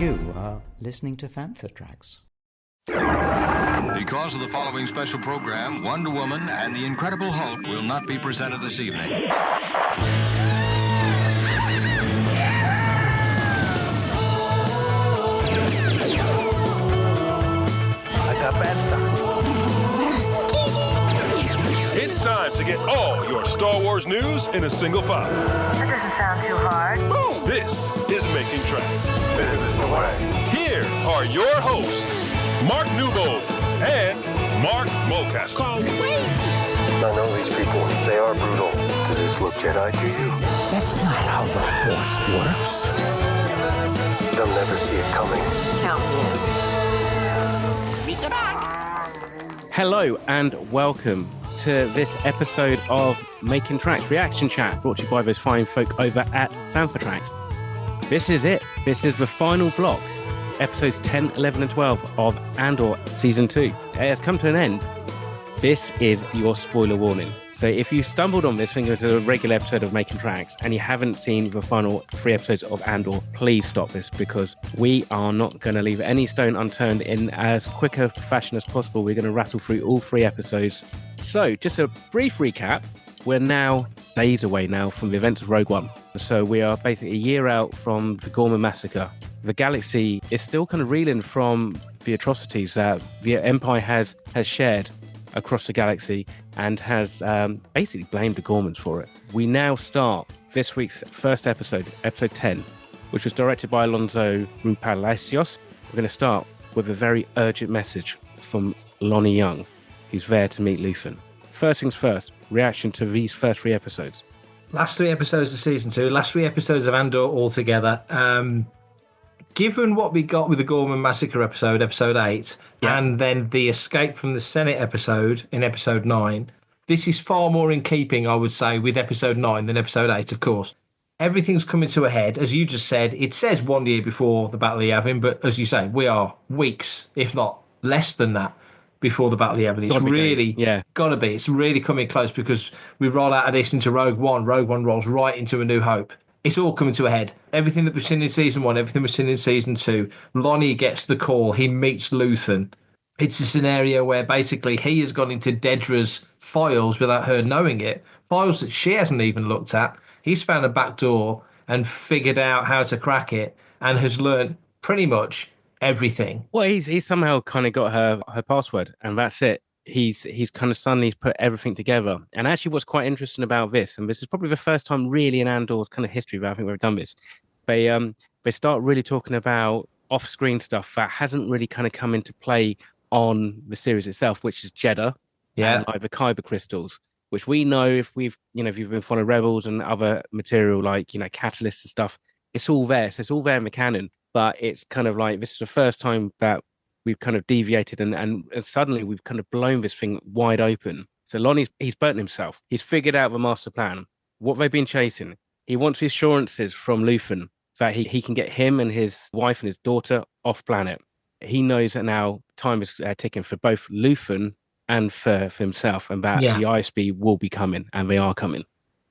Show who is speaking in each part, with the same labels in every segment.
Speaker 1: You are listening to Fantha Tracks.
Speaker 2: Because of the following special program, Wonder Woman and the Incredible Hulk will not be presented this evening.
Speaker 3: I got Bantha.
Speaker 4: It's time to get all your Star Wars news in a single file.
Speaker 5: That doesn't sound too hard.
Speaker 4: Boom! This is Making Tracks.
Speaker 3: This is the way.
Speaker 4: Here are your hosts, Mark Newbold and Mark Mulcaster.
Speaker 3: I know these people. They are brutal. Does this look Jedi to you?
Speaker 6: That's not how the Force works.
Speaker 3: They'll never see it coming.
Speaker 7: Hello and welcome to this episode of Making Tracks Reaction Chat, brought to you by those fine folk over at Fantha Tracks. This is it. This is the final block, episodes 10, 11 and 12 of Andor Season 2. It has come to an end. This is your spoiler warning. So if you stumbled on this thinking it was a regular episode of Making Tracks and you haven't seen the final 3 episodes of Andor, please stop this, because we are not going to leave any stone unturned. In as quick a fashion as possible, we're going to rattle through all 3 episodes. So just a brief recap. We're now days away now from the events of Rogue One. So we are basically a year out from the Gorman massacre. The galaxy is still kind of reeling from the atrocities that the Empire has shared across the galaxy and has basically blamed the Gormans for it. We now start this week's first episode, episode 10, which was directed by Alonso Rupalacios. We're going to start with a very urgent message from Lonnie Young, who's there to meet Luthen. First things first, reaction to these first 3 episodes.
Speaker 8: Last 3 episodes of season 2, last 3 episodes of Andor altogether. Given what we got with the Gorman Massacre episode 8, and then the Escape from the Senate episode in episode 9, this is far more in keeping, I would say, with episode 9 than episode 8, of course. Everything's coming to a head. As you just said, it says 1 year before the Battle of Yavin, but as you say, we are weeks, if not less than that, before the Battle of Yavin. It's really gotta be. It's really coming close, because we roll out of this into Rogue One. Rogue One rolls right into A New Hope. It's all coming to a head. Everything that we've seen in season 1, everything we've seen in season 2. Lonnie gets the call. He meets Luthen. It's a scenario where basically he has gone into Dedra's files without her knowing it. Files that she hasn't even looked at. He's found a back door and figured out how to crack it and has learned pretty much everything.
Speaker 7: Well, he's somehow kind of got her password, and that's it. He's kind of suddenly put everything together. And actually what's quite interesting about this, and this is probably the first time really in Andor's kind of history that I think we've done this, they start really talking about off-screen stuff that hasn't really kind of come into play on the series itself, which is Jedha and like the Kyber crystals, which we know if you've been following Rebels and other material like, catalysts and stuff, it's all there. So it's all there in the canon, but it's kind of like, this is the first time that we've kind of deviated and suddenly we've kind of blown this thing wide open. So Lonnie's, he's burnt himself. He's figured out the master plan, what they've been chasing. He wants assurances from Luthen that he can get him and his wife and his daughter off planet. He knows that now time is ticking for both Luthen and for himself, and that the ISB will be coming, and they are coming.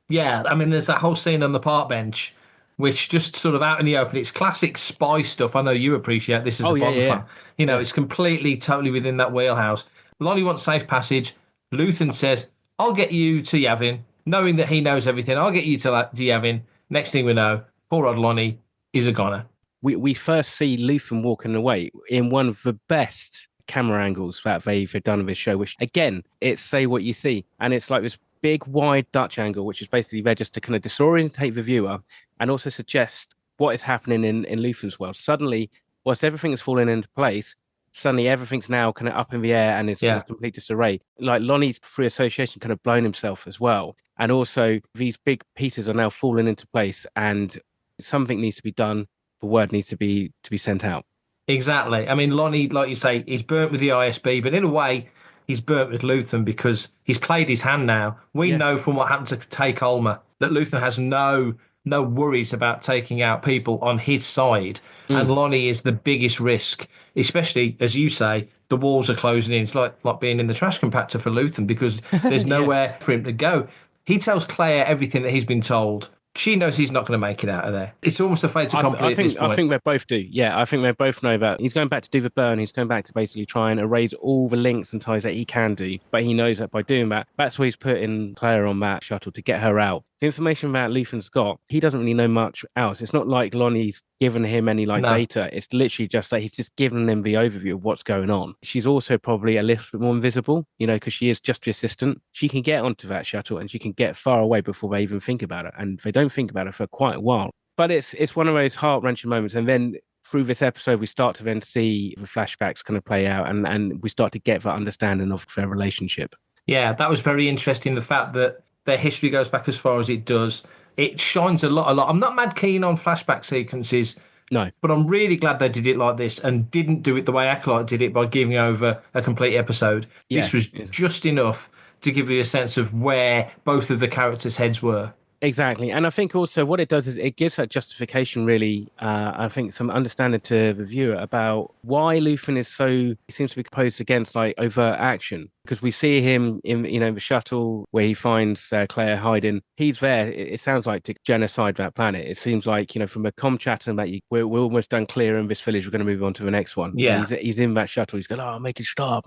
Speaker 7: Yeah,
Speaker 8: I mean, there's that whole scene on the park bench, which just sort of out in the open, it's classic spy stuff. I know you appreciate this as a Bond fan. It's completely, totally within that wheelhouse. Lonnie wants safe passage. Luthen says, I'll get you to Yavin, knowing that he knows everything. I'll get you to Yavin. Next thing we know, poor old Lonnie is a goner.
Speaker 7: We first see Luthen walking away in one of the best camera angles that they've done in this show, which, again, it's say what you see. And it's like this big, wide Dutch angle, which is basically there just to kind of disorientate the viewer and also suggest what is happening in Luthen's world. Suddenly, whilst everything is falling into place, suddenly everything's now kind of up in the air and is in complete disarray. Like Lonnie's, through association, kind of blown himself as well. And also, these big pieces are now falling into place and something needs to be done. The word needs to be sent out.
Speaker 8: Exactly. I mean, Lonnie, like you say, he's burnt with the ISB, but in a way, he's burnt with Luthen because he's played his hand now. We know from what happened to Take Ulmer that Luthen has no worries about taking out people on his side. And Lonnie is the biggest risk, especially, as you say, the walls are closing in. It's like being in the trash compactor for Luthen because there's nowhere for him to go. He tells Claire everything that he's been told she knows he's not going to make it out of there. It's almost a fait accompli at this point.
Speaker 7: I think they both do. Yeah, I think they both know that he's going back to do the burn. He's going back to basically try and erase all the links and ties that he can do. But he knows that by doing that, that's why he's putting Claire on that shuttle to get her out. The information about Luthen Scott, he doesn't really know much else. It's not like Lonnie's given him any data. It's literally just that he's just given him the overview of what's going on. She's also probably a little bit more invisible, because she is just the assistant. She can get onto that shuttle and she can get far away before they even think about it. And they don't think about it for quite a while. But it's one of those heart-wrenching moments. And then through this episode, we start to then see the flashbacks kind of play out and we start to get that understanding of their relationship.
Speaker 8: Yeah, that was very interesting. The fact that their history goes back as far as it does. It shines a lot. I'm not mad keen on flashback sequences.
Speaker 7: No.
Speaker 8: But I'm really glad they did it like this and didn't do it the way Acolyte did it by giving over a complete episode. Yeah, this was just enough to give you a sense of where both of the characters' heads were.
Speaker 7: Exactly. And I think also what it does is it gives that justification, really, I think, some understanding to the viewer about why Luthen is he seems to be opposed against overt action. Because we see him in, the shuttle where he finds Claire hiding. He's there, it sounds like, to genocide that planet. It seems like, from a comm chat and that we're almost done clearing this village. We're going to move on to the next one.
Speaker 8: Yeah.
Speaker 7: He's in that shuttle. He's going, make it stop,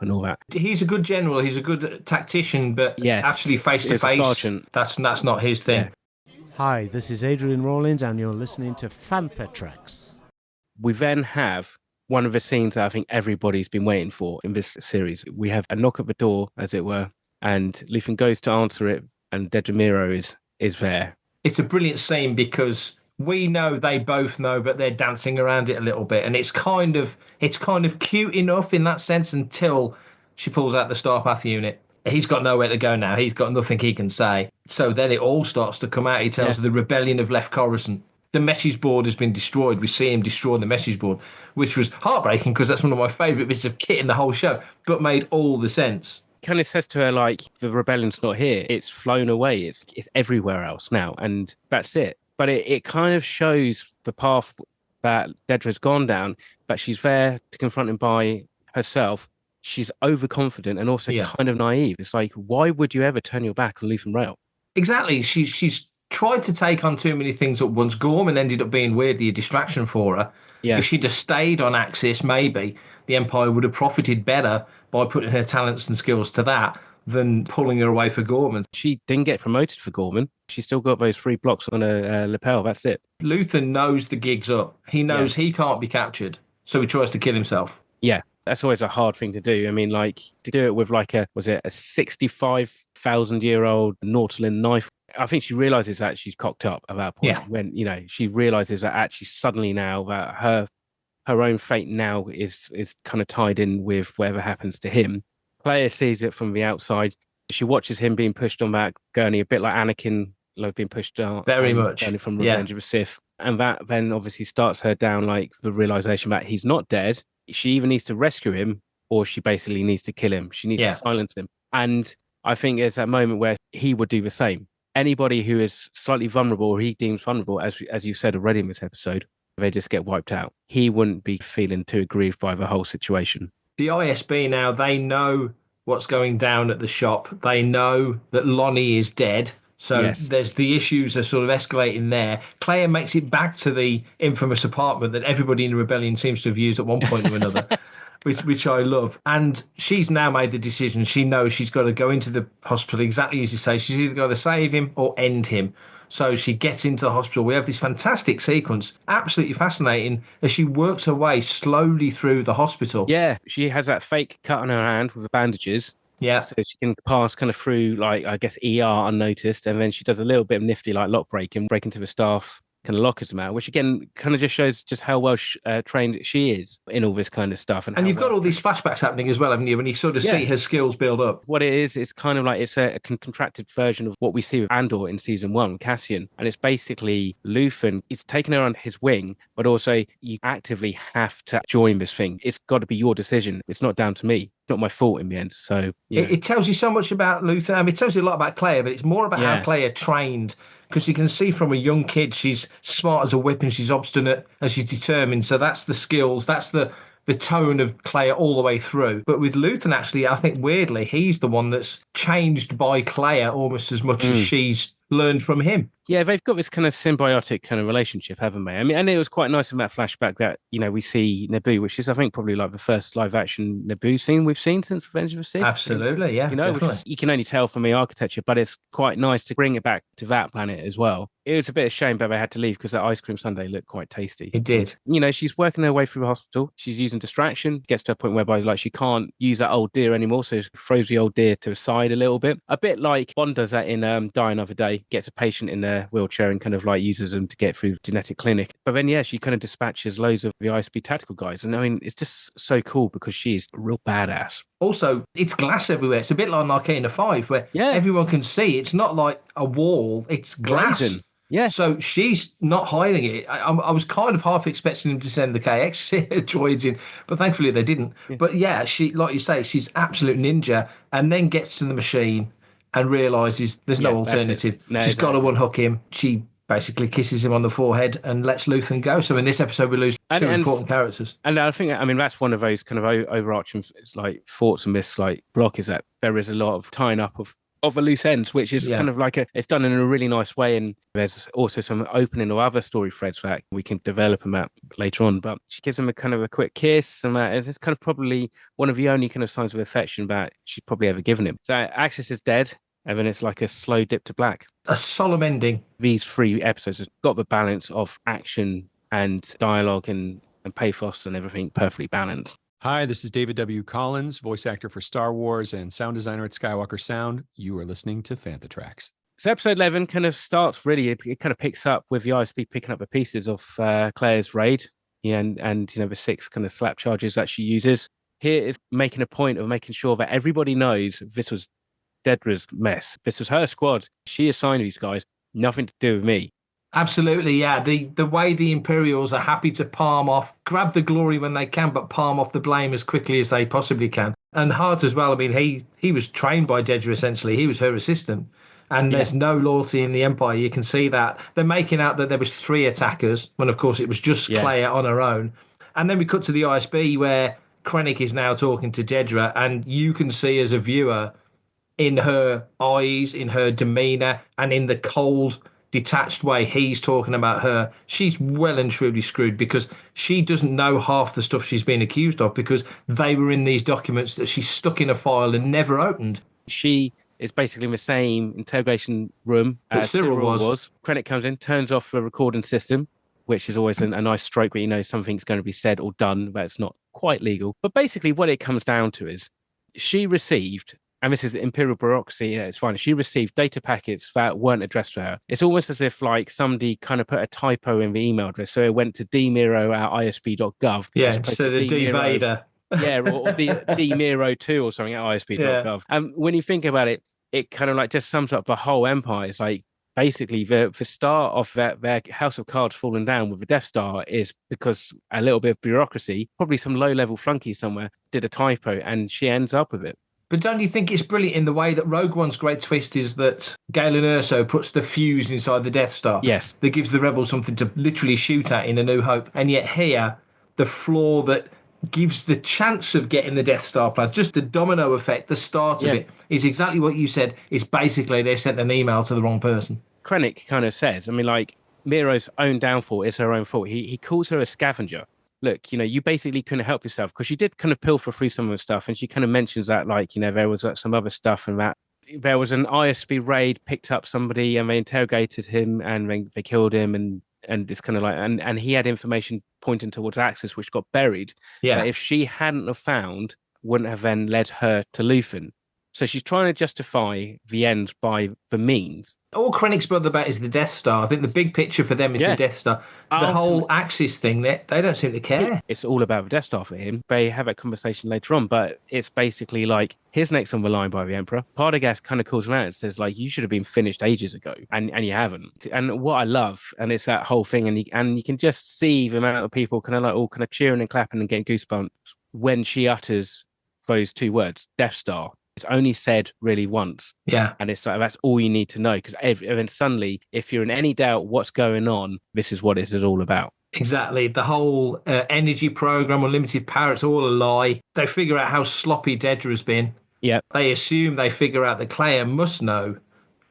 Speaker 7: and all that.
Speaker 8: He's a good general. He's a good tactician, but actually face to face, that's not his thing.
Speaker 9: Yeah. Hi, this is Adrian Rawlins, and you're listening to Fantha Tracks.
Speaker 7: We then have one of the scenes that I think everybody's been waiting for in this series. We have a knock at the door, as it were, and Luthen goes to answer it, and Dedramiro is there.
Speaker 8: It's a brilliant scene because we know they both know, but they're dancing around it a little bit, and it's kind of cute enough in that sense until she pulls out the Starpath unit. He's got nowhere to go now. He's got nothing he can say. So then it all starts to come out. He tells her the rebellion have left Coruscant. The message board has been destroyed. We see him destroy the message board, which was heartbreaking because that's one of my favourite bits of kit in the whole show, but made all the sense.
Speaker 7: Kind of says to her, the rebellion's not here. It's flown away. It's everywhere else now, and that's it. But it kind of shows the path that Dedra's gone down, but she's there to confront him by herself. She's overconfident and also kind of naive. It's like, why would you ever turn your back on Luthen Rail?
Speaker 8: Exactly. She's tried to take on too many things at once. Gorman ended up being weirdly a distraction for her. Yeah. If she'd have stayed on Axis, maybe the Empire would have profited better by putting her talents and skills to that than pulling her away for Gorman.
Speaker 7: She didn't get promoted for Gorman. She still got those 3 blocks on her lapel. That's it.
Speaker 8: Luthen knows the gig's up. He knows he can't be captured, so he tries to kill himself.
Speaker 7: Yeah. That's always a hard thing to do. I mean, to do it with a 65,000-year-old Nautilin knife. I think she realizes that she's cocked up at that point when, she realizes that actually suddenly now that her own fate now is kind of tied in with whatever happens to him. Player sees it from the outside. She watches him being pushed on that gurney, a bit like Anakin being pushed on.
Speaker 8: Very much.
Speaker 7: From Revenge of the Sith. And that then obviously starts her down the realization that he's not dead. She either needs to rescue him or she basically needs to kill him. She needs to silence him. And I think there's that moment where he would do the same. Anybody who is slightly vulnerable or he deems vulnerable, as you said already in this episode, they just get wiped out. He wouldn't be feeling too aggrieved by the whole situation.
Speaker 8: The ISB now, they know what's going down at the shop. They know that Lonnie is dead. So there's the issues are sort of escalating there. Claire makes it back to the infamous apartment that everybody in the rebellion seems to have used at one point or another. Which I love. And she's now made the decision. She knows she's got to go into the hospital, exactly as you say. She's either got to save him or end him. So she gets into the hospital. We have this fantastic sequence, absolutely fascinating, as she works her way slowly through the hospital.
Speaker 7: Yeah, she has that fake cut on her hand with the bandages.
Speaker 8: Yeah.
Speaker 7: So she can pass kind of through, ER unnoticed. And then she does a little bit of nifty, lock breaking, break into the staff kind of lockers them out, which again kind of just shows just how well trained she is in all this kind of stuff. And
Speaker 8: you've got all these flashbacks happening as well, haven't you? When you sort of see her skills build up.
Speaker 7: What it is, it's kind of it's a contracted version of what we see with Andor in season 1, Cassian. And it's basically Luthen, he's taken her on his wing, but also you actively have to join this thing. It's got to be your decision. It's not down to me. Not my fault in the end. So
Speaker 8: it tells you so much about Luthen. I mean, it tells you a lot about Claire, but it's more about how Claire trained, because you can see from a young kid she's smart as a whip and she's obstinate and she's determined. So that's the skills, that's the tone of Claire all the way through. But with Luthen, actually, I think weirdly he's the one that's changed by Claire almost as much as she's learned from him.
Speaker 7: Yeah, they've got this kind of symbiotic kind of relationship, haven't they? I mean, and it was quite nice in that flashback that, we see Naboo, which is, I think, probably like the first live action Naboo scene we've seen since Revenge of the Sith.
Speaker 8: Absolutely, yeah,
Speaker 7: Which is, you can only tell from the architecture, but it's quite nice to bring it back to that planet as well. It was a bit of a shame that they had to leave because that ice cream sundae looked quite tasty.
Speaker 8: It did.
Speaker 7: She's working her way through the hospital. She's using distraction, gets to a point whereby like she can't use that old deer anymore, so she throws the old deer to the side a little bit. A bit like Bond does that in Die Another Day, gets a patient in their wheelchair and kind of like uses them to get through genetic clinic. But then, she kind of dispatches loads of the ISB tactical guys. And I mean, it's just so cool because she's a real badass.
Speaker 8: Also, it's glass everywhere. It's a bit like Narcana 5, where everyone can see. It's not like a wall, it's glass.
Speaker 7: Brazen. Yeah.
Speaker 8: So she's not hiding it. I was kind of half expecting them to send the KX droids in, but thankfully they didn't. Yeah. But she, like you say, she's absolute ninja, and then gets to the machine and realises there's no alternative.
Speaker 7: No,
Speaker 8: she's got to unhook him. She basically kisses him on the forehead and lets Luthen go. So in this episode, we lose two important characters. And
Speaker 7: I think, that's one of those kind of overarching thoughts on this block, is that there is a lot of tying up of the loose ends, which is kind of like it's done in a really nice way. And there's also some opening of other story threads that we can develop them at later on. But she gives him a kind of a quick kiss, and it's kind of probably one of the only kind of signs of affection that she's probably ever given him. So Axis is dead. And then it's like a slow dip to black.
Speaker 8: A solemn ending.
Speaker 7: These 3 episodes have got the balance of action and dialogue and pathos and everything perfectly balanced.
Speaker 10: Hi, this is David W. Collins, voice actor for Star Wars and sound designer at Skywalker Sound. You are listening to Fantha Tracks.
Speaker 7: So episode 11 kind of starts really, it kind of picks up with the ISB picking up the pieces of Claire's raid. And the 6 kind of slap charges that she uses. Here is making a point of making sure that everybody knows this was Dedra's mess. This was her squad. She assigned these guys. Nothing to do with me.
Speaker 8: Absolutely, yeah. The way the Imperials are happy to grab the glory when they can, but palm off the blame as quickly as they possibly can. And Hart as well. I mean, he was trained by Jedha, essentially. He was her assistant. And there's no loyalty in the Empire. You can see that. They're making out that there was 3 attackers, when, of course, it was just Claire on her own. And then we cut to the ISB, where Krennic is now talking to Jedha, and you can see as a viewer, in her eyes, in her demeanour, and in the cold, detached way he's talking about her, she's well and truly screwed, because she doesn't know half the stuff she's been accused of, because they were in these documents that she stuck in a file and never opened.
Speaker 7: She is basically in the same interrogation room as Cyril was. Krennic comes in, turns off the recording system, which is always a nice stroke where something's going to be said or done, but it's not quite legal. But basically what it comes down to is she received, and this is Imperial bureaucracy, it's fine, she received data packets that weren't addressed to her. It's almost as if somebody kind of put a typo in the email address, so it went to dmiro@isb.gov.
Speaker 8: Yeah, so the D-Vader.
Speaker 7: Yeah, or D-Miro2 or something at isb.gov. Yeah. And when you think about it, it kind of just sums up the whole empire. It's basically the start of their house of cards falling down with the Death Star is because a little bit of bureaucracy, probably some low-level flunky somewhere, did a typo, and she ends up with it.
Speaker 8: But don't you think it's brilliant in the way that Rogue One's great twist is that Galen Erso puts the fuse inside the Death Star?
Speaker 7: Yes.
Speaker 8: That gives the rebels something to literally shoot at in A New Hope. And yet here, the flaw that gives the chance of getting the Death Star plan, just the domino effect, the start of it, is exactly what you said. Is basically they sent an email to the wrong person.
Speaker 7: Krennic kind of says, Miro's own downfall is her own fault. He calls her a scavenger. Look, you basically couldn't help yourself, because she did kind of pilfer through some of the stuff, and she kind of mentions that, there was some other stuff, and that there was an ISB raid, picked up somebody, and they interrogated him, and they killed him, and it's kind of and he had information pointing towards Axis, which got buried.
Speaker 8: Yeah.
Speaker 7: That if she hadn't have found, wouldn't have then led her to Luthen. So she's trying to justify the ends by the means.
Speaker 8: All Krennic's bothered about is the Death Star. I think the big picture for them is the Death Star. The whole Axis thing, they don't seem to care.
Speaker 7: It's all about the Death Star for him. They have a conversation later on, but it's basically here's next on the line by the Emperor. Partagaz kind of calls him out and says, you should have been finished ages ago, and you haven't. And what I love, and it's that whole thing, and you can just see the amount of people kind of all kind of cheering and clapping and getting goosebumps when she utters those 2 words, Death Star. It's only said really once.
Speaker 8: Yeah.
Speaker 7: And it's that's all you need to know, because then suddenly, if you're in any doubt what's going on, this is what it is all about.
Speaker 8: Exactly. The whole energy program, unlimited power, it's all a lie. They figure out how sloppy Dedra has been.
Speaker 7: Yeah.
Speaker 8: They assume they figure out that Claire must know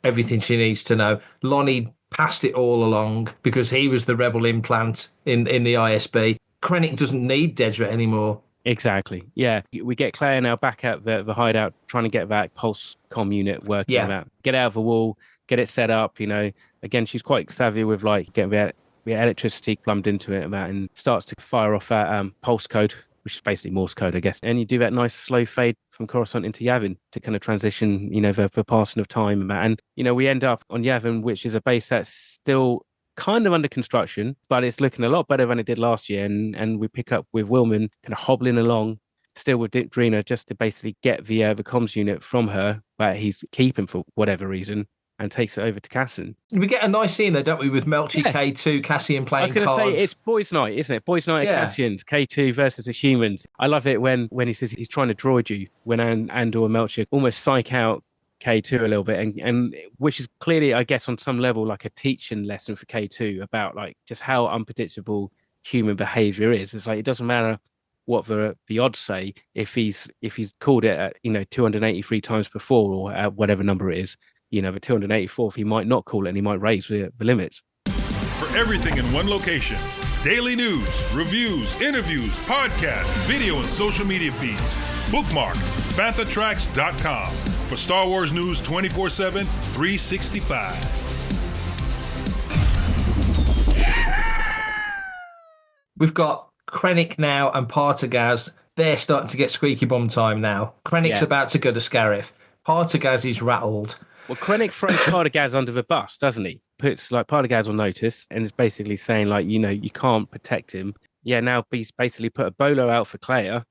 Speaker 8: everything she needs to know. Lonnie passed it all along because he was the rebel implant in the ISB. Krennic doesn't need Dedra anymore.
Speaker 7: Exactly. Yeah. We get Claire now back at the hideout, trying to get that pulse comm unit working.
Speaker 8: Yeah.
Speaker 7: Get out of the wall, get it set up. Again, she's quite savvy with like getting the electricity plumbed into it and starts to fire off that pulse code, which is basically Morse code, I guess. And you do that nice slow fade from Coruscant into Yavin to kind of transition, the passing of time. And we end up on Yavin, which is a base that's still kind of under construction, but it's looking a lot better than it did last year. And we pick up with Wilman kind of hobbling along, still with Drina, just to basically get the comms unit from her that he's keeping for whatever reason, and takes it over to Cassian.
Speaker 8: We get a nice scene there, don't we, with Melchi, K2, Cassian playing cards.
Speaker 7: I was going to say, it's boys' night, isn't it? Boys' night at Cassian's, K2 versus the humans. I love it when he says he's trying to droid you, when Andor and Melchi almost psych out K2 a little bit, and which is clearly, I guess, on some level, like a teaching lesson for K2 about like just how unpredictable human behavior is. It's like, it doesn't matter what the odds say if he's called it at 283 times before, or at whatever number it is. The 284th, he might not call it and he might raise the limits.
Speaker 4: For everything in one location, daily news, reviews, interviews, podcasts, video, and social media feeds, bookmark FanthaTracks.com for Star Wars news 24/7, 365.
Speaker 8: We've got Krennic now and Partagaz. They're starting to get squeaky bum time now. Krennic's about to go to Scarif. Partagaz is rattled.
Speaker 7: Well, Krennic throws Partagaz under the bus, doesn't he? Puts like Partagaz on notice and is basically saying like, you can't protect him. Yeah, now he's basically put a bolo out for Claire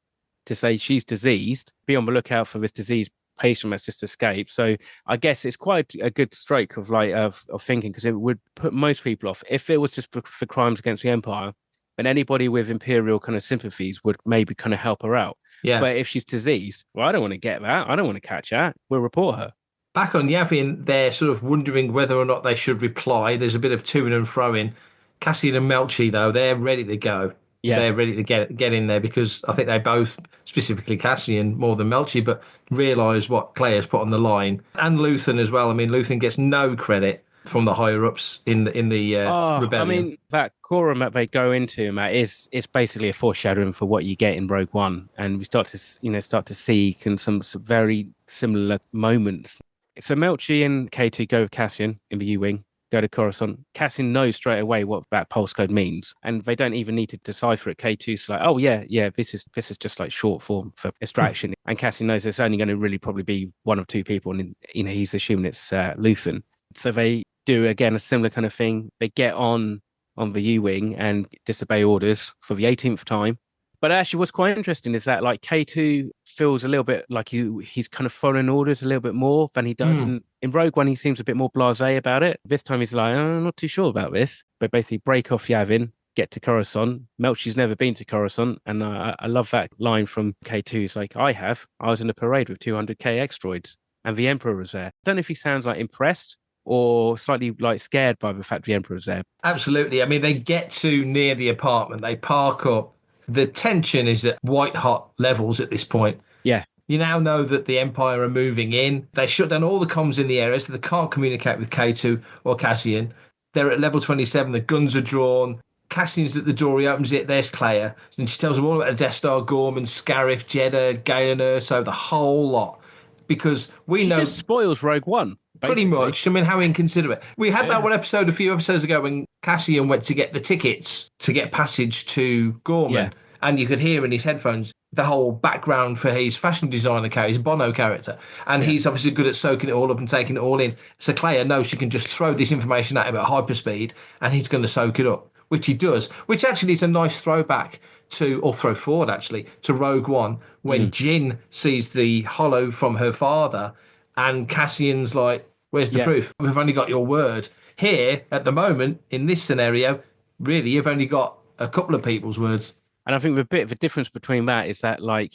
Speaker 7: to say she's diseased. Be on the lookout for this diseased patient that's just escaped. So I guess it's quite a good stroke of thinking, because it would put most people off. If it was just for crimes against the Empire, then anybody with Imperial kind of sympathies would maybe kind of help her out.
Speaker 8: Yeah.
Speaker 7: But if she's diseased, well, I don't want to get that. I don't want to catch that. We'll report her.
Speaker 8: Back on Yavin, they're sort of wondering whether or not they should reply. There's a bit of to-ing and fro-in. Cassian and Melchi, though, they're ready to go. Yeah. They're ready to get in there, because I think they both, specifically Cassian more than Melchi, but realise what Claire's put on the line. And Luthen as well. I mean, Luthen gets no credit from the higher-ups in the rebellion.
Speaker 7: I mean, that quorum that they go into, Matt, it's basically a foreshadowing for what you get in Rogue One. And we start to see some very similar moments. So Melchi and K2 go with Cassian in the U-Wing, go to Coruscant. Cassian knows straight away what that pulse code means, and they don't even need to decipher it. K2's like, oh yeah, this is just like short form for extraction. And Cassian knows it's only going to really probably be one or two people, and he's assuming it's Luthen. So they do again a similar kind of thing. They get on the U-Wing and disobey orders for the 18th time. But actually, what's quite interesting is that like K2 feels a little bit like he's kind of following orders a little bit more than he does in Rogue One. He seems a bit more blasé about it. This time he's like, I'm not too sure about this. But basically break off Yavin, get to Coruscant. Melchi's never been to Coruscant. And I love that line from K2. It's like, I was in a parade with 200k X-droids and the Emperor was there. I don't know if he sounds like impressed or slightly like scared by the fact the Emperor's there.
Speaker 8: Absolutely. I mean, they get to near the apartment. They park up. The tension is at white-hot levels at this point.
Speaker 7: Yeah.
Speaker 8: You now know that the Empire are moving in. They shut down all the comms in the area, so they can't communicate with K2 or Cassian. They're at level 27. The guns are drawn. Cassian's at the door. He opens it. There's Claire. And she tells them all about the Death Star, Gorman, Scarif, Jedha, Galen, Erso, the whole lot. Because she
Speaker 7: just spoils Rogue One. Basically.
Speaker 8: Pretty much. I mean, how inconsiderate. We had that one episode a few episodes ago when Cassian went to get the tickets to get passage to Gorman, and you could hear in his headphones the whole background for his fashion designer character, his Bono character, and he's obviously good at soaking it all up and taking it all in. So Claire knows she can just throw this information at him at hyperspeed, and he's going to soak it up, which he does, which actually is a nice throwback or throw forward, actually, to Rogue One, when Jyn sees the hollow from her father, and Cassian's like, where's the proof? We've only got your word. Here, at the moment, in this scenario, really, you've only got a couple of people's words.
Speaker 7: And I think the bit of a difference between that is that, like,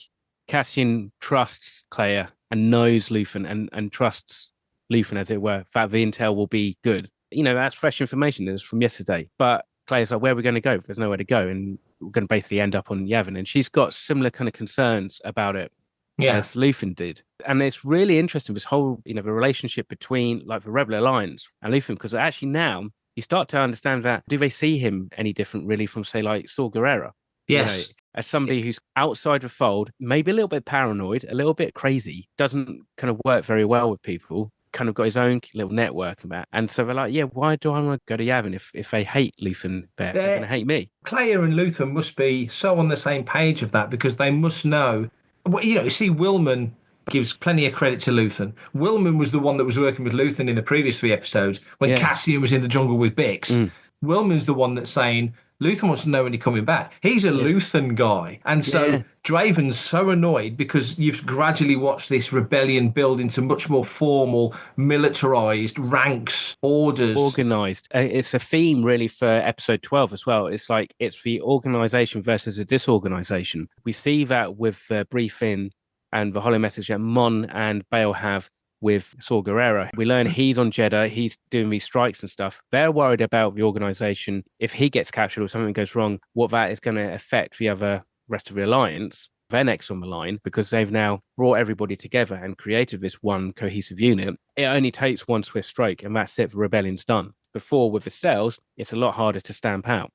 Speaker 7: Cassian trusts Claire and knows Luthen and trusts Luthen, as it were, that the intel will be good. That's fresh information. It's from yesterday. But Claire's like, where are we going to go? There's nowhere to go. And we're going to basically end up on Yavin. And she's got similar kind of concerns about it as Luthen did. And it's really interesting, this whole, the relationship between like the Rebel Alliance and Luthen, because actually now you start to understand that, do they see him any different really from, say, like Saw Gerrera?
Speaker 8: Yes.
Speaker 7: As somebody who's outside the fold, maybe a little bit paranoid, a little bit crazy, doesn't kind of work very well with people, kind of got his own little network about. And so they're like, yeah, why do I want to go to Yavin if they hate Luthen Bear? They're going to hate me.
Speaker 8: Claire and Luthen must be so on the same page of that, because they must know. Well, you see, Willman gives plenty of credit to Luthen. Willman was the one that was working with Luthen in the previous 3 episodes when Cassian was in the jungle with Bix. Willman's the one that's saying, Luthen wants to know when you're coming back. He's a Luthen guy. And so Draven's so annoyed because you've gradually watched this rebellion build into much more formal, militarized ranks, orders.
Speaker 7: Organized. It's a theme really for episode 12 as well. It's like it's the organization versus a disorganization. We see that with the briefing and the holo message that Mon and Bale have with Saw Gerrera. We learn he's on Jedha, he's doing these strikes and stuff. They're worried about the organization. If he gets captured or something goes wrong, what that is going to affect the rest of the alliance. They're next on the line because they've now brought everybody together and created this one cohesive unit. It only takes one swift stroke and that's it, the rebellion's done. Before, with the cells, it's a lot harder to stamp out.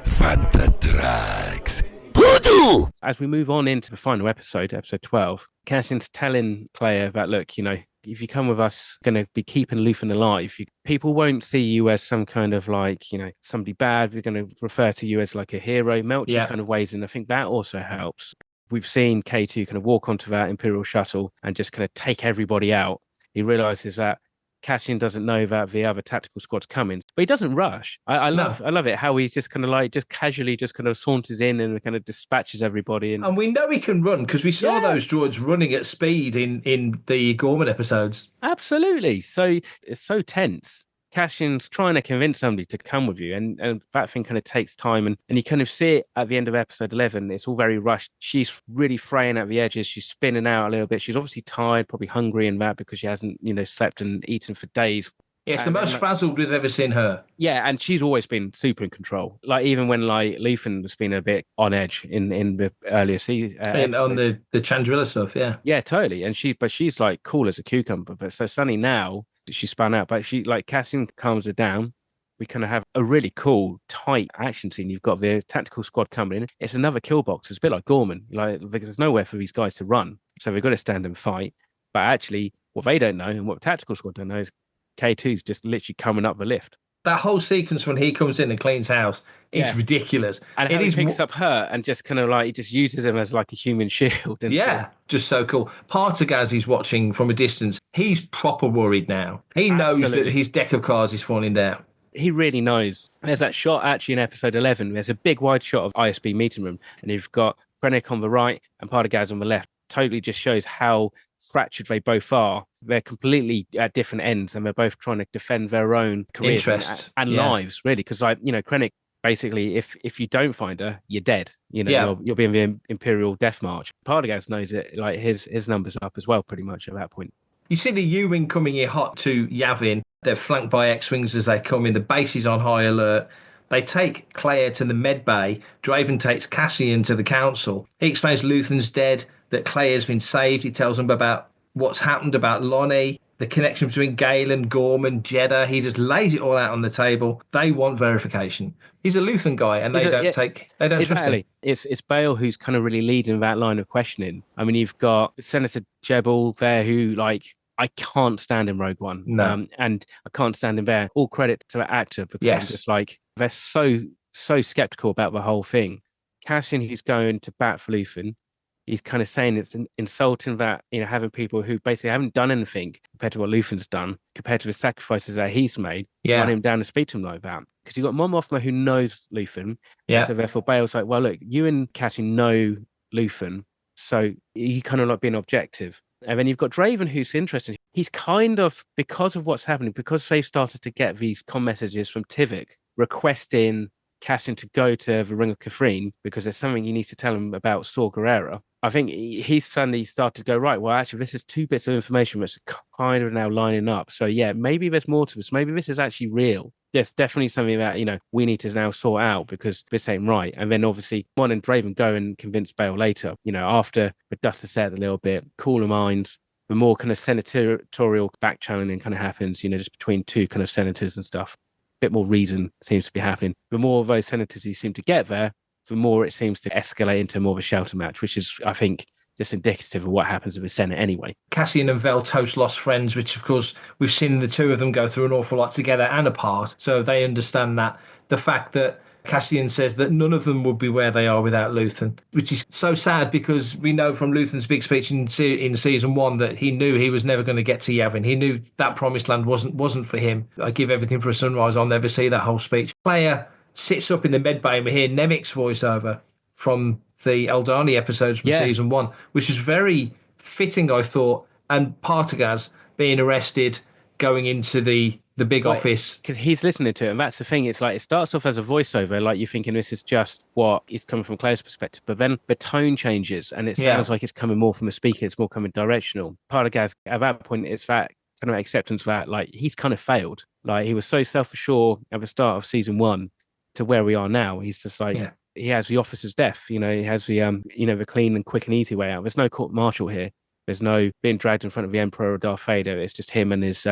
Speaker 6: Fantha Tracks.
Speaker 7: As we move on into the final episode 12, Cassian's telling Claire that, look, if you come with us, going to be keeping Luthen alive. People won't see you as some kind of like, somebody bad. We're going to refer to you as like a hero, melt you kind of ways. And I think that also helps. We've seen K2 kind of walk onto that Imperial shuttle and just kind of take everybody out. He realizes that Cassian doesn't know that the other tactical squad's coming, but he doesn't rush. I love it how he just kind of like just casually just kind of saunters in and kind of dispatches everybody. And
Speaker 8: we know he can run because we saw those droids running at speed in the Gorman episodes.
Speaker 7: Absolutely. So it's so tense. Cassian's trying to convince somebody to come with you, and that thing kind of takes time, and you kind of see it at the end of episode 11. It's all very rushed. She's really fraying at the edges. She's spinning out a little bit. She's obviously tired, probably hungry and that because she hasn't, slept and eaten for days.
Speaker 8: Yeah, it's the most frazzled we've ever seen her.
Speaker 7: Yeah, and she's always been super in control. Like even when like Luthen was being a bit on edge in the earlier season,
Speaker 8: on the Chandrilla stuff. Yeah,
Speaker 7: totally. And she's like cool as a cucumber. But so Sunny now, she spun out, but she like Cassian calms her down. We kind of have a really cool, tight action scene. You've got the tactical squad coming in. It's another kill box. It's a bit like Gorman. Like there's nowhere for these guys to run, so they've got to stand and fight. But actually, what they don't know and what the tactical squad don't know is K2's just literally coming up the lift.
Speaker 8: That whole sequence when he comes in and cleans house is ridiculous.
Speaker 7: And how he picks up her and just kind of like, he just uses him as like a human shield. And
Speaker 8: just so cool. Partagaz he's watching from a distance. He's proper worried now. He knows that his deck of cards is falling down.
Speaker 7: He really knows. There's that shot actually in episode 11. There's a big wide shot of ISB meeting room. And you've got Krennic on the right and Partagaz on the left. Totally just shows how fractured they both are. They're completely at different ends and they're both trying to defend their own careers and lives, really. Because, like, Krennic, basically, if you don't find her, you're dead. You'll be in the Imperial Death March. Partagaz knows it. Like, his numbers are up as well, pretty much, at that point.
Speaker 8: You see the U-Wing coming in hot to Yavin. They're flanked by X-Wings as they come in. The base is on high alert. They take Claire to the med bay. Draven takes Cassian to the council. He explains Luthen's dead, that Claire's been saved. He tells them about what's happened, about Lonnie, the connection between Galen, Gorman, Jedha. He just lays it all out on the table. They want verification. He's a Luthen guy, and they don't trust him.
Speaker 7: It's Bale who's kind of really leading that line of questioning. I mean, you've got Senator Jebel there who, like, I can't stand in Rogue One.
Speaker 8: No.
Speaker 7: And I can't stand him there. All credit to the actor because I'm just like, they're so skeptical about the whole thing. Cassian, who's going to bat for Luthen, he's kind of saying it's insulting that, having people who basically haven't done anything compared to what Luthen's done, compared to the sacrifices that he's made, run him down and speak to him like that. Because you've got Mon Mothma who knows Luthen. So therefore Bale's like, well, look, you and Cassian know Luthen, so you kind of like being objective. And then you've got Draven, who's interesting. He's kind of, because of what's happening, because they've started to get these comm messages from Tivik requesting Cassian to go to the Ring of Catherine because there's something he needs to tell him about Saw Gerrera. I think he suddenly started to go, right, well, actually, this is two bits of information that's kind of now lining up. So, yeah, maybe there's more to this. Maybe this is actually real. There's definitely something that, we need to now sort out because this ain't right. And then obviously, Mon and Draven go and convince Bale later, after the dust has settled a little bit, cooler minds, the more kind of senatorial back-channeling kind of happens, just between two kind of senators and stuff. A bit more reason seems to be happening. The more of those senators you seem to get there, the more it seems to escalate into more of a shelter match, which is, I think, just indicative of what happens in the Senate anyway.
Speaker 8: Cassian and Vel toast lost friends, which, of course, we've seen the two of them go through an awful lot together and apart. So they understand that. The fact that Cassian says that none of them would be where they are without Luthen, which is so sad because we know from Luthen's big speech in season 1 that he knew he was never going to get to Yavin. He knew that promised land wasn't for him. I give everything for a sunrise. I'll never see that whole speech. Player sits up in the med bay and we hear Nemik's voiceover from the Eldani episodes from season 1, which is very fitting, I thought. And Partagaz being arrested, going into the big office.
Speaker 7: Because he's listening to it, and that's the thing. It's like it starts off as a voiceover, like you're thinking this is just what is coming from Claire's perspective, but then the tone changes and it sounds like it's coming more from a speaker, it's more coming directional. Partagaz, at that point, it's that kind of acceptance that like he's kind of failed. Like he was so self-assured at the start of season 1 to where we are now. He's just like he has the officer's death, he has the the clean and quick and easy way out. There's no court martial here. There's no being dragged in front of the Emperor or Darth Vader. It's just him and his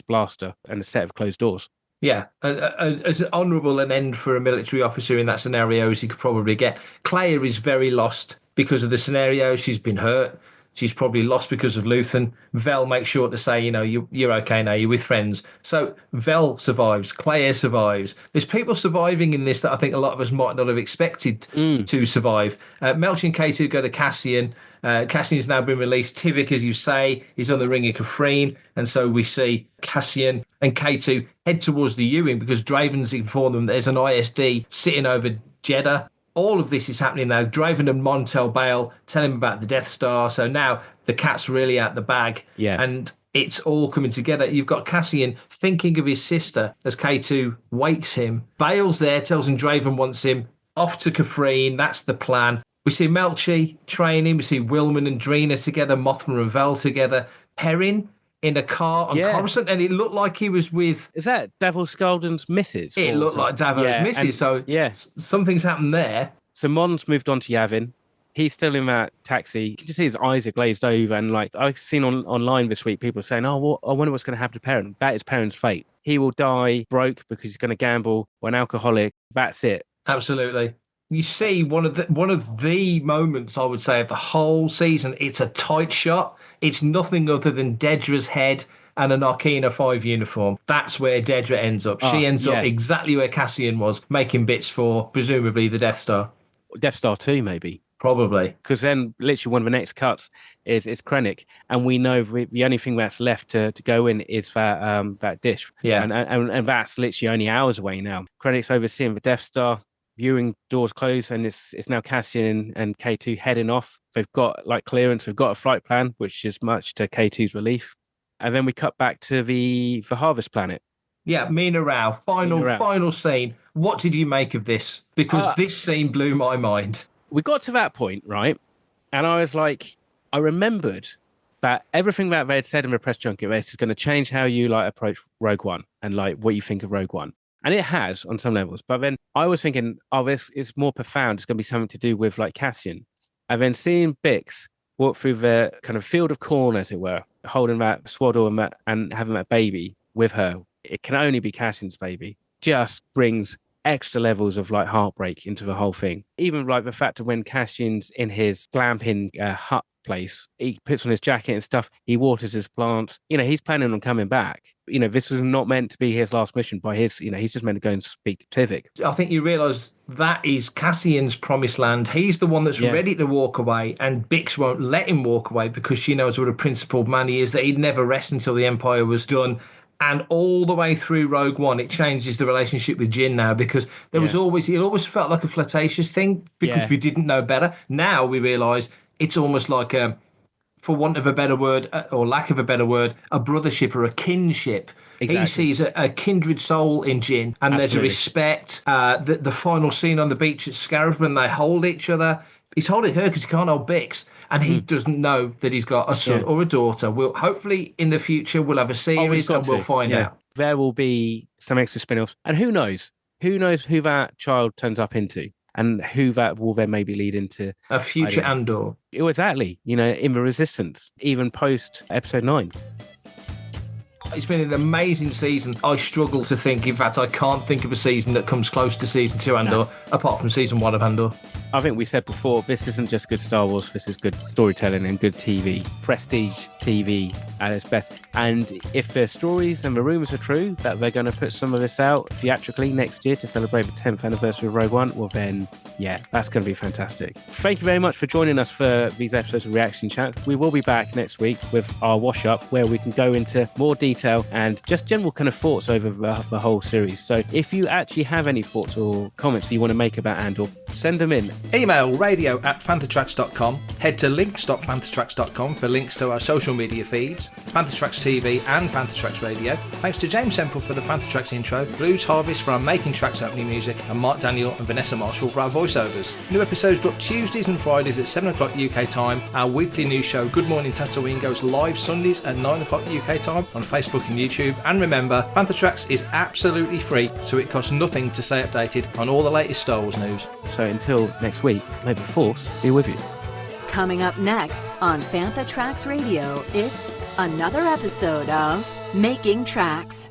Speaker 7: blaster and a set of closed doors.
Speaker 8: Yeah, as honourable an end for a military officer in that scenario as you could probably get. Claire is very lost because of the scenario. She's been hurt. She's probably lost because of Luthen. Vel makes sure to say, you're okay now, you're with friends. So Vel survives, Claire survives. There's people surviving in this that I think a lot of us might not have expected to survive. Melchi and K2 go to Cassian. Cassian's now been released. Tivik, as you say, is on the ring of Kafrene. And so we see Cassian and K2 head towards the Ewing because Draven's informed them there's an ISD sitting over Jedha. All of this is happening now. Draven and Mon tell Bale, tell him about the Death Star. So now the cat's really out the bag.
Speaker 7: Yeah.
Speaker 8: And it's all coming together. You've got Cassian thinking of his sister as K2 wakes him. Bale's there, tells him Draven wants him. Off to Kafrene. That's the plan. We see Melchi training. We see Wilman and Drina together. Mothma and Vel together. Perrin in a car on Coruscant, and it looked like he was with...
Speaker 7: Is that Davos Skalden's missus?
Speaker 8: It looked like Davos' missus, so something's happened there.
Speaker 7: So Mon's moved on to Yavin. He's still in that taxi. You can just see his eyes are glazed over, and like I've seen online this week, people saying, I wonder what's going to happen to Perrin. That is Perrin's fate. He will die broke because he's going to gamble or an alcoholic. That's it.
Speaker 8: Absolutely. You see one of the moments, I would say, of the whole season. It's a tight shot. It's nothing other than Dedra's head and an Arcana 5 uniform. That's where Dedra ends up. She ends up exactly where Cassian was, making bits for, presumably, the Death Star.
Speaker 7: Death Star 2, maybe.
Speaker 8: Probably.
Speaker 7: Because then, literally, one of the next cuts is Krennic, and we know the only thing that's left to go in is that dish.
Speaker 8: Yeah.
Speaker 7: And that's literally only hours away now. Krennic's overseeing the Death Star. Viewing doors closed, and it's now Cassian and K2 heading off. They've got clearance, they've got a flight plan, which is much to K2's relief. And then we cut back to the Harvest Planet.
Speaker 8: Yeah, Mina Rao, final scene. What did you make of this? Because this scene blew my mind.
Speaker 7: We got to that point, right? And I was like, I remembered that everything that they had said in the press junket race is going to change how you approach Rogue One and what you think of Rogue One. And it has on some levels. But then I was thinking, this is more profound. It's going to be something to do with Cassian. And then seeing Bix walk through the kind of field of corn, as it were, holding that swaddle and having that baby with her. It can only be Cassian's baby. Just brings extra levels of heartbreak into the whole thing. Even the fact that when Cassian's in his glamping hut place, he puts on his jacket and stuff, he waters his plants. He's planning on coming back. This was not meant to be his last mission by his, he's just meant to go and speak to Tivik.
Speaker 8: I think you realise that is Cassian's promised land. He's the one that's ready to walk away, and Bix won't let him walk away because she knows what a principled man he is, that he'd never rest until the Empire was done. And all the way through Rogue One, it changes the relationship with Jyn now, because there was it always felt like a flirtatious thing because we didn't know better. Now we realise it's almost like for want of a better word, or lack of a better word, a brothership or a kinship. Exactly. He sees a kindred soul in Jyn, and there's a respect. The final scene on the beach at Scarif when they hold each other, He's holding her because he can't hold Bix, and he doesn't know that he's got a son or a daughter. We'll hopefully in the future we'll have a series and we'll find out.
Speaker 7: There will be some extra spin-offs, and who knows? Who knows who that child turns up into, and who that will then maybe lead into
Speaker 8: a future Andor.
Speaker 7: Oh, exactly. You know, in the Resistance, even post episode 9.
Speaker 8: It's been an amazing season. I struggle to think, in fact, I can't think of a season that comes close to season 2 Andor, apart from season 1 of Andor.
Speaker 7: I think we said before, this isn't just good Star Wars, this is good storytelling and good TV. Prestige TV at its best. And if the stories and the rumours are true, that they're going to put some of this out theatrically next year to celebrate the 10th anniversary of Rogue One, well then, yeah, that's going to be fantastic. Thank you very much for joining us for these episodes of Reaction Chat. We will be back next week with our wash-up, where we can go into more detail and just general kind of thoughts over the whole series. So if you actually have any thoughts or comments that you want to make about Andor, send them in.
Speaker 11: Email radio@fanthatracks.com. Head to links.fanthatracks.com for links to our social media feeds, Fantha Tracks TV and Fantha Tracks Radio. Thanks to James Semple for the Fantha Tracks intro, Blues Harvest for our Making Tracks opening music, and Mark Daniel and Vanessa Marshall for our voiceovers. New episodes drop Tuesdays and Fridays at 7 o'clock UK time. Our weekly news show, Good Morning Tatooine, goes live Sundays at 9 o'clock UK time on Facebook and YouTube. And remember, Fantha Tracks is absolutely free, so it costs nothing to stay updated on all the latest Star Wars news.
Speaker 7: So until next week, may the Force be with you.
Speaker 12: Coming up next on Fantha Tracks Radio, it's another episode of Making Tracks.